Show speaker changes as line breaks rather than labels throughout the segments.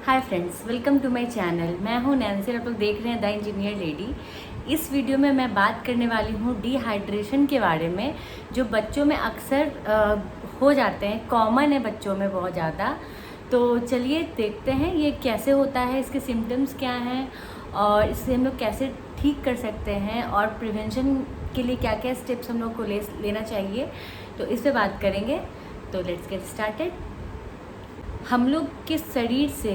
Hi friends, welcome to my channel. मैं हूं Nancy और आप लोग देख रहे हैं द इंजीनियर लेडी। इस वीडियो में मैं बात करने वाली हूं डिहाइड्रेशन के बारे में, जो बच्चों में अक्सर हो जाते हैं, कॉमन है बच्चों में बहुत ज़्यादा। तो चलिए देखते हैं ये कैसे होता है, इसके सिम्टम्स क्या हैं और इससे हम लोग कैसे ठीक कर सकते हैं और प्रिवेंशन के लिए क्या क्या स्टेप्स हम लोग को लेना चाहिए। तो इस पर बात करेंगे। तो लेट्स गेट स्टार्टेड। हम लोग के शरीर से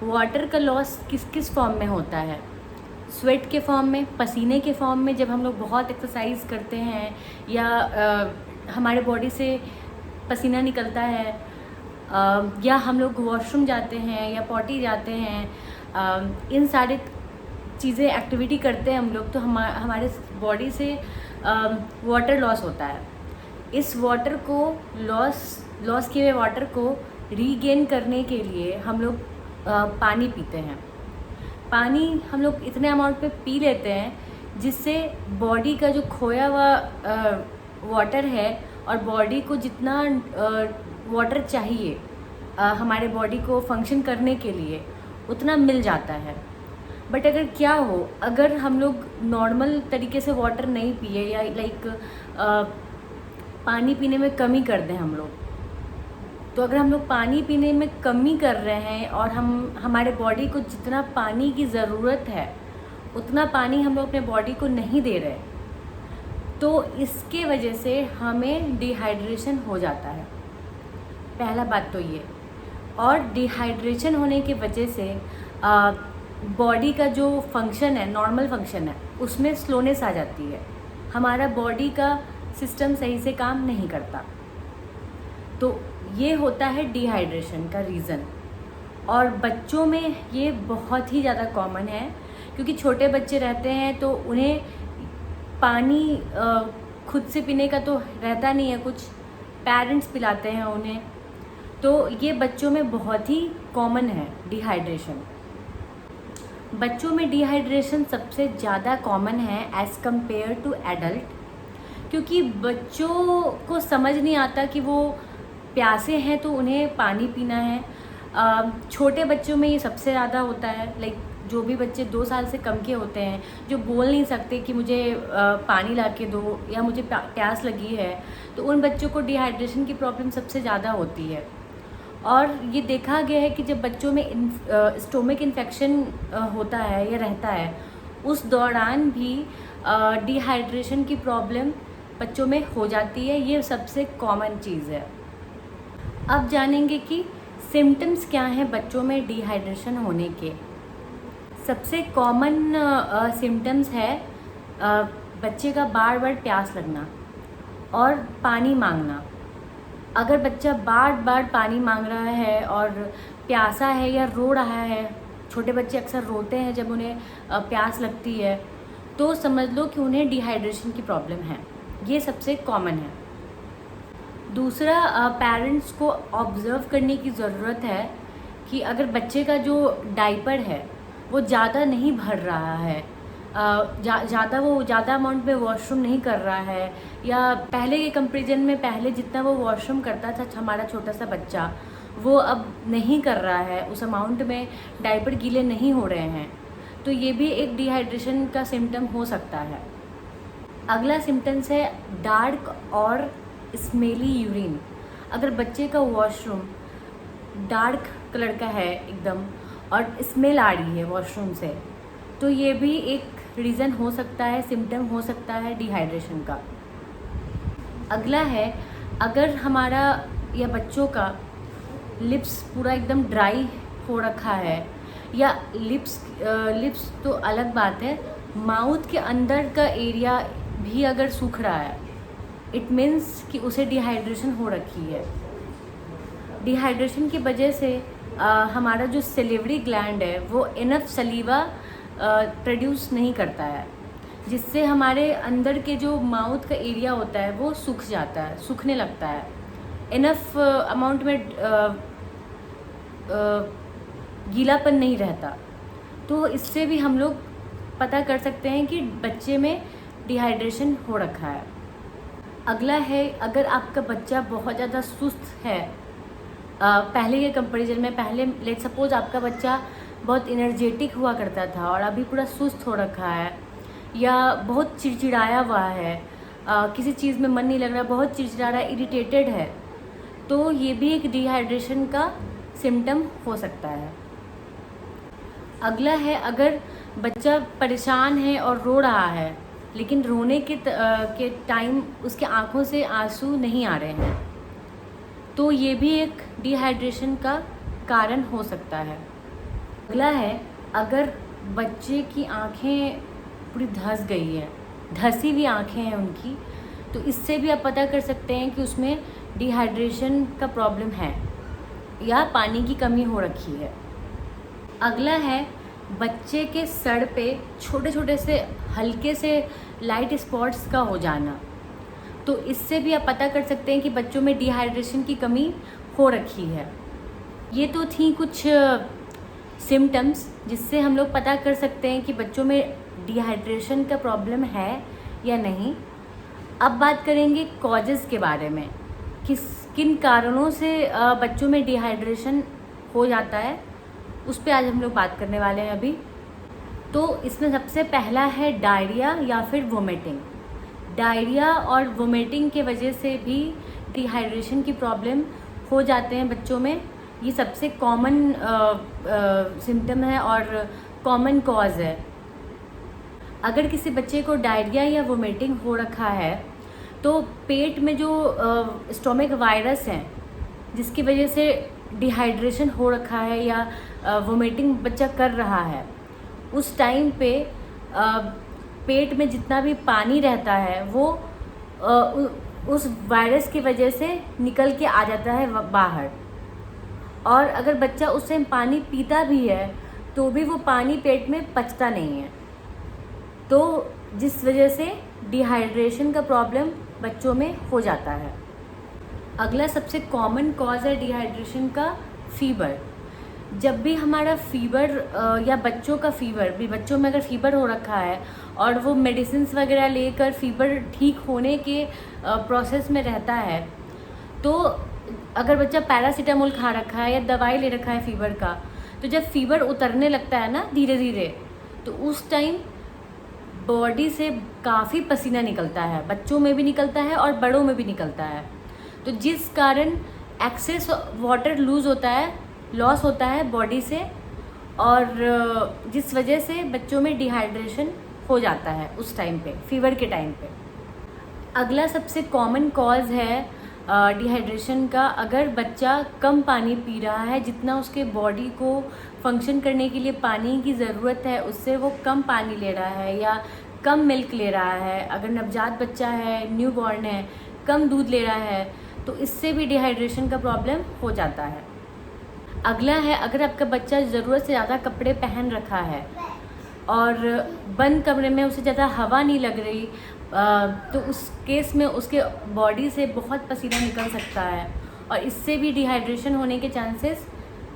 वाटर का लॉस किस किस फॉर्म में होता है? स्वेट के फॉर्म में, पसीने के फॉर्म में, जब हम लोग बहुत एक्सरसाइज करते हैं या हमारे बॉडी से पसीना निकलता है, या हम लोग वॉशरूम जाते हैं या पॉटी जाते हैं, इन सारे चीज़ें एक्टिविटी करते हैं हम लोग, तो हमारे बॉडी से वाटर लॉस होता है। इस वाटर को लॉस किए हुए वाटर को रीगेन करने के लिए हम लोग पानी पीते हैं। पानी हम लोग इतने अमाउंट पे पी लेते हैं जिससे बॉडी का जो खोया हुआ वाटर है और बॉडी को जितना वाटर चाहिए हमारे बॉडी को फंक्शन करने के लिए, उतना मिल जाता है। बट अगर क्या हो, अगर हम लोग नॉर्मल तरीके से वाटर नहीं पिए या पानी पीने में कमी कर दें हम लोग, तो अगर हम लोग पानी पीने में कमी कर रहे हैं और हमारे बॉडी को जितना पानी की ज़रूरत है उतना पानी हम लोग अपने बॉडी को नहीं दे रहे, तो इसके वजह से हमें डिहाइड्रेशन हो जाता है। पहला बात तो ये। और डिहाइड्रेशन होने की वजह से बॉडी का जो फंक्शन है, नॉर्मल फंक्शन है, उसमें स्लोनेस आ जाती है। हमारा बॉडी का सिस्टम सही से काम नहीं करता। तो ये होता है डिहाइड्रेशन का रीज़न। और बच्चों में ये बहुत ही ज़्यादा कॉमन है, क्योंकि छोटे बच्चे रहते हैं तो उन्हें पानी खुद से पीने का तो रहता नहीं है, कुछ पेरेंट्स पिलाते हैं उन्हें। तो ये बच्चों में बहुत ही कॉमन है डिहाइड्रेशन। बच्चों में डिहाइड्रेशन सबसे ज़्यादा कॉमन है एज़ कम्पेयर टू एडल्ट, क्योंकि बच्चों को समझ नहीं आता कि वो प्यासे हैं तो उन्हें पानी पीना है। छोटे बच्चों में ये सबसे ज़्यादा होता है। जो भी बच्चे 2 साल से कम के होते हैं, जो बोल नहीं सकते कि मुझे पानी ला के दो या मुझे प्यास लगी है, तो उन बच्चों को डिहाइड्रेशन की प्रॉब्लम सबसे ज़्यादा होती है। और ये देखा गया है कि जब बच्चों में स्टोमक इन्फेक्शन होता है या रहता है, उस दौरान भी डिहाइड्रेशन की प्रॉब्लम बच्चों में हो जाती है। ये सबसे कॉमन चीज़ है। अब जानेंगे कि सिम्टम्स क्या हैं बच्चों में डिहाइड्रेशन होने के। सबसे कॉमन सिम्टम्स है बच्चे का बार बार प्यास लगना और पानी मांगना। अगर बच्चा बार बार पानी मांग रहा है और प्यासा है या रो रहा है, छोटे बच्चे अक्सर रोते हैं जब उन्हें प्यास लगती है, तो समझ लो कि उन्हें डिहाइड्रेशन की प्रॉब्लम है। ये सबसे कॉमन है। दूसरा, पेरेंट्स को ऑब्ज़र्व करने की ज़रूरत है कि अगर बच्चे का जो डायपर है वो ज़्यादा नहीं भर रहा है, ज़्यादा अमाउंट में वॉशरूम नहीं कर रहा है, या पहले के कंपेरिजन में पहले जितना वो वॉशरूम करता था हमारा छोटा सा बच्चा, वो अब नहीं कर रहा है, उस अमाउंट में डायपर गीले नहीं हो रहे हैं, तो ये भी एक डिहाइड्रेशन का सिम्टम हो सकता है। अगला सिम्टम्स है डार्क और स्मेली यूरिन। अगर बच्चे का वॉशरूम डार्क कलर का है एकदम और स्मेल आ रही है वॉशरूम से, तो ये भी एक रीज़न हो सकता है, सिम्टम हो सकता है डिहाइड्रेशन का। अगला है, अगर हमारा या बच्चों का लिप्स पूरा एकदम ड्राई हो रखा है, या लिप्स तो अलग बात है, माउथ के अंदर का एरिया भी अगर सूख रहा है, इट मीन्स कि उसे डिहाइड्रेशन हो रखी है। डिहाइड्रेशन की वजह से हमारा जो सलिवरी ग्लैंड है वो इनफ सलीवा प्रोड्यूस नहीं करता है, जिससे हमारे अंदर के जो माउथ का एरिया होता है वो सूख जाता है, सूखने लगता है, इनफ अमाउंट में गीलापन नहीं रहता। तो इससे भी हम लोग पता कर सकते हैं कि बच्चे में डिहाइड्रेशन हो रखा है। अगला है, अगर आपका बच्चा बहुत ज़्यादा सुस्त है पहले के कंपैरिजन में, पहले लेट सपोज आपका बच्चा बहुत एनर्जेटिक हुआ करता था और अभी पूरा सुस्त हो रखा है या बहुत चिड़चिड़ाया हुआ है, किसी चीज़ में मन नहीं लग रहा, बहुत चिड़चिड़ा रहा है, इरिटेटेड है, तो ये भी एक डिहाइड्रेशन का सिम्टम हो सकता है। अगला है, अगर बच्चा परेशान है और रो रहा है लेकिन रोने के टाइम उसके आँखों से आंसू नहीं आ रहे हैं, तो ये भी एक डिहाइड्रेशन का कारण हो सकता है। अगला है, अगर बच्चे की आँखें पूरी धंस गई है, धंसी हुई आँखें हैं उनकी, तो इससे भी आप पता कर सकते हैं कि उसमें डिहाइड्रेशन का प्रॉब्लम है या पानी की कमी हो रखी है। अगला है, बच्चे के सर पे छोटे छोटे से हल्के से लाइट स्पॉट्स का हो जाना, तो इससे भी आप पता कर सकते हैं कि बच्चों में डिहाइड्रेशन की कमी हो रखी है। ये तो थी कुछ सिम्टम्स जिससे हम लोग पता कर सकते हैं कि बच्चों में डिहाइड्रेशन का प्रॉब्लम है या नहीं। अब बात करेंगे कॉजेज़ के बारे में, किन कारणों से बच्चों में डिहाइड्रेशन हो जाता है, उस पर आज हम लोग बात करने वाले हैं अभी। तो इसमें सबसे पहला है डायरिया या फिर वोमिटिंग। डायरिया और वोमिटिंग के वजह से भी डिहाइड्रेशन की प्रॉब्लम हो जाते हैं बच्चों में। ये सबसे कॉमन सिम्टम है और कॉमन कॉज है। अगर किसी बच्चे को डायरिया या वोमिटिंग हो रखा है तो पेट में जो स्टोमक वायरस हैं जिसकी वजह से डिहाइड्रेशन हो रखा है या वोमिटिंग बच्चा कर रहा है, उस टाइम पे पेट में जितना भी पानी रहता है वो उस वायरस की वजह से निकल के आ जाता है बाहर। और अगर बच्चा उस टाइम पानी पीता भी है तो भी वो पानी पेट में पचता नहीं है, तो जिस वजह से डिहाइड्रेशन का प्रॉब्लम बच्चों में हो जाता है। अगला सबसे कॉमन कॉज है डिहाइड्रेशन का फीवर। जब भी हमारा फीवर या बच्चों का फीवर भी, बच्चों में अगर फीवर हो रखा है और वो मेडिसिन्स वगैरह लेकर फीवर ठीक होने के प्रोसेस में रहता है, तो अगर बच्चा पैरासीटामोल खा रखा है या दवाई ले रखा है फीवर का, तो जब फीवर उतरने लगता है ना धीरे धीरे, तो उस टाइम बॉडी से काफ़ी पसीना निकलता है, बच्चों में भी निकलता है और बड़ों में भी निकलता है, तो जिस कारण एक्सेस वाटर लॉस होता है बॉडी से, और जिस वजह से बच्चों में डिहाइड्रेशन हो जाता है उस टाइम पे, फीवर के टाइम पे। अगला सबसे कॉमन कॉज है डिहाइड्रेशन का, अगर बच्चा कम पानी पी रहा है, जितना उसके बॉडी को फंक्शन करने के लिए पानी की ज़रूरत है उससे वो कम पानी ले रहा है या कम मिल्क ले रहा है, अगर नवजात बच्चा है, न्यू बॉर्न है, कम दूध ले रहा है, तो इससे भी डिहाइड्रेशन का प्रॉब्लम हो जाता है। अगला है, अगर आपका बच्चा ज़रूरत से ज़्यादा कपड़े पहन रखा है और बंद कमरे में उसे ज़्यादा हवा नहीं लग रही, तो उस केस में उसके बॉडी से बहुत पसीना निकल सकता है और इससे भी डिहाइड्रेशन होने के चांसेस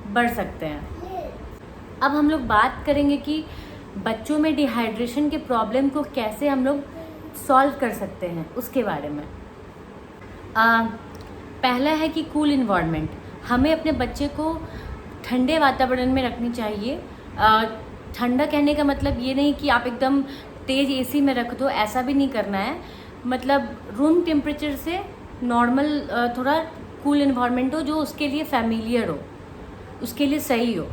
बढ़ सकते हैं। अब हम लोग बात करेंगे कि बच्चों में डिहाइड्रेशन के प्रॉब्लम को कैसे हम लोग सॉल्व कर सकते हैं, उसके बारे में। पहला है कि कूल इन्वायरमेंट। हमें अपने बच्चे को ठंडे वातावरण में रखनी चाहिए। ठंडा कहने का मतलब ये नहीं कि आप एकदम तेज़ एसी में रख दो, ऐसा भी नहीं करना है। मतलब रूम टेम्परेचर से नॉर्मल थोड़ा कूल इन्वायरमेंट हो जो उसके लिए फैमिलियर हो, उसके लिए सही हो,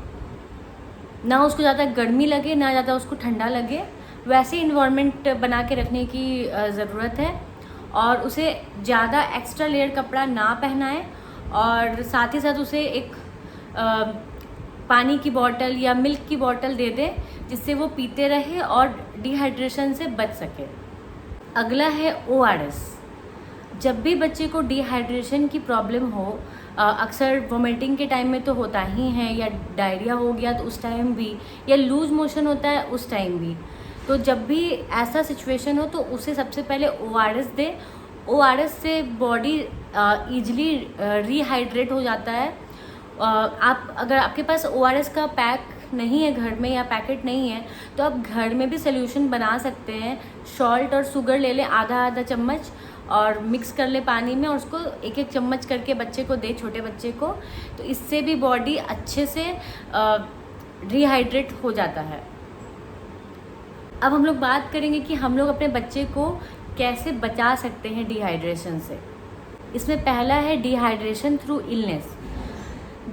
ना उसको ज़्यादा गर्मी लगे ना ज़्यादा उसको ठंडा लगे, वैसे इन्वायरमेंट बना के रखने की ज़रूरत है। और उसे ज़्यादा एक्स्ट्रा लेयर कपड़ा ना पहनाएं और साथ ही साथ उसे एक पानी की बोतल या मिल्क की बोतल दे दें जिससे वो पीते रहे और डिहाइड्रेशन से बच सके। अगला है ORS। जब भी बच्चे को डिहाइड्रेशन की प्रॉब्लम हो, अक्सर वोमिटिंग के टाइम में तो होता ही है, या डायरिया हो गया तो उस टाइम भी, या लूज मोशन होता है उस टाइम भी, तो जब भी ऐसा सिचुएशन हो तो उसे सबसे पहले ORS दे। ORS से बॉडी ईजिली रिहाइड्रेट हो जाता है। आप अगर आपके पास ORS का पैक नहीं है घर में या पैकेट नहीं है तो आप घर में भी सोल्यूशन बना सकते हैं। सॉल्ट और शुगर ले लें आधा आधा चम्मच और मिक्स कर ले पानी में और उसको एक एक चम्मच करके बच्चे को दे, छोटे बच्चे को, तो इससे भी बॉडी अच्छे से डिहाइड्रेट हो जाता है। अब हम लोग बात करेंगे कि हम लोग अपने बच्चे को कैसे बचा सकते हैं डिहाइड्रेशन से। इसमें पहला है डिहाइड्रेशन थ्रू इलनेस।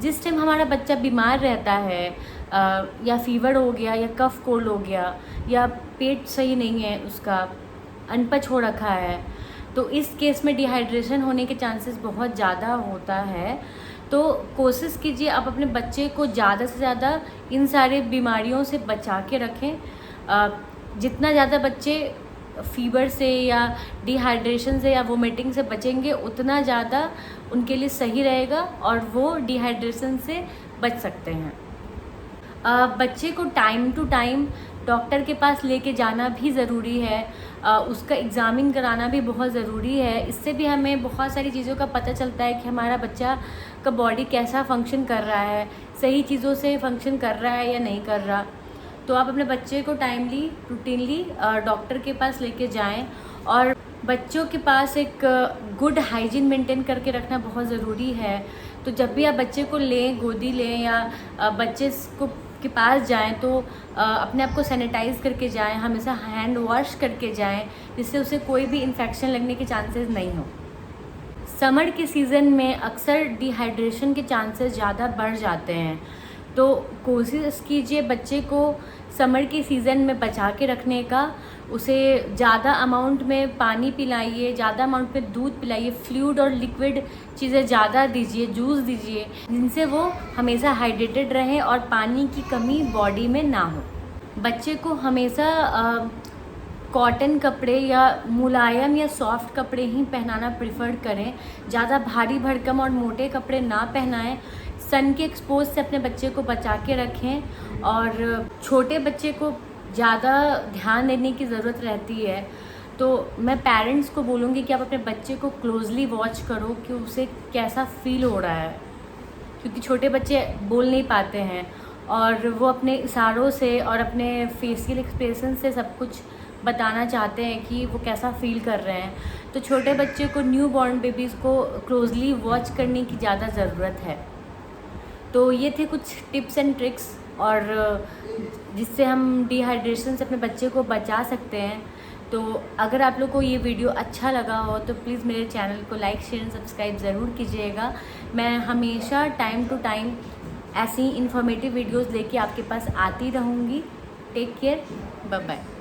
जिस टाइम हमारा बच्चा बीमार रहता है या फीवर हो गया या कफ कोल्ड हो गया या पेट सही नहीं है, उसका अनपच हो रखा है, तो इस केस में डिहाइड्रेशन होने के चांसेस बहुत ज़्यादा होता है। तो कोशिश कीजिए आप अपने बच्चे को ज़्यादा से ज़्यादा इन सारे बीमारियों से बचा के रखें। जितना ज़्यादा बच्चे फीवर से या डिहाइड्रेशन से या वोमिटिंग से बचेंगे उतना ज़्यादा उनके लिए सही रहेगा और वो डिहाइड्रेशन से बच सकते हैं। बच्चे को टाइम टू टाइम डॉक्टर के पास लेके जाना भी ज़रूरी है, उसका एग्ज़ामिन कराना भी बहुत ज़रूरी है। इससे भी हमें बहुत सारी चीज़ों का पता चलता है कि हमारा बच्चा का बॉडी कैसा फंक्शन कर रहा है, सही चीज़ों से फंक्शन कर रहा है या नहीं कर रहा। तो आप अपने बच्चे को टाइमली रूटीनली डॉक्टर के पास लेके जाएं और बच्चों के पास एक गुड हाइजीन मेंटेन करके रखना बहुत ज़रूरी है। तो जब भी आप बच्चे को लें, गोदी लें या बच्चे को के पास जाएं तो अपने आप को सैनिटाइज़ करके जाएं, हमेशा हैंड वॉश करके जाएं, जिससे उसे कोई भी इन्फेक्शन लगने के चांसेस नहीं हो। समर के सीज़न में अक्सर डिहाइड्रेशन के चांसेस ज़्यादा बढ़ जाते हैं, तो कोशिश कीजिए बच्चे को समर के सीज़न में बचा के रखने का। उसे ज़्यादा अमाउंट में पानी पिलाइए, ज़्यादा अमाउंट में दूध पिलाइए, फ्लूइड और लिक्विड चीज़ें ज़्यादा दीजिए, जूस दीजिए, जिनसे वो हमेशा हाइड्रेटेड रहें और पानी की कमी बॉडी में ना हो। बच्चे को हमेशा कॉटन कपड़े या मुलायम या सॉफ्ट कपड़े ही पहनाना प्रेफर करें। ज़्यादा भारी भरकम और मोटे कपड़े ना पहनाएं। सन के एक्सपोज से अपने बच्चे को बचा के रखें और छोटे बच्चे को ज़्यादा ध्यान देने की ज़रूरत रहती है। तो मैं पेरेंट्स को बोलूँगी कि आप अपने बच्चे को क्लोजली वॉच करो कि उसे कैसा फील हो रहा है, क्योंकि छोटे बच्चे बोल नहीं पाते हैं और वो अपने इशारों से और अपने फेशियल एक्सप्रेशन से सब कुछ बताना चाहते हैं कि वो कैसा फील कर रहे हैं। तो छोटे बच्चे को, न्यू बॉर्न बेबीज़ को क्लोजली वॉच करने की ज़्यादा ज़रूरत है। तो ये थे कुछ टिप्स एंड ट्रिक्स और जिससे हम डिहाइड्रेशन से अपने बच्चे को बचा सकते हैं। तो अगर आप लोग को ये वीडियो अच्छा लगा हो तो प्लीज़ मेरे चैनल को लाइक, शेयर एंड सब्सक्राइब ज़रूर कीजिएगा। मैं हमेशा टाइम टू टाइम ऐसी इन्फॉर्मेटिव वीडियोज़ लेके आपके पास आती रहूँगी। Take care, bye bye.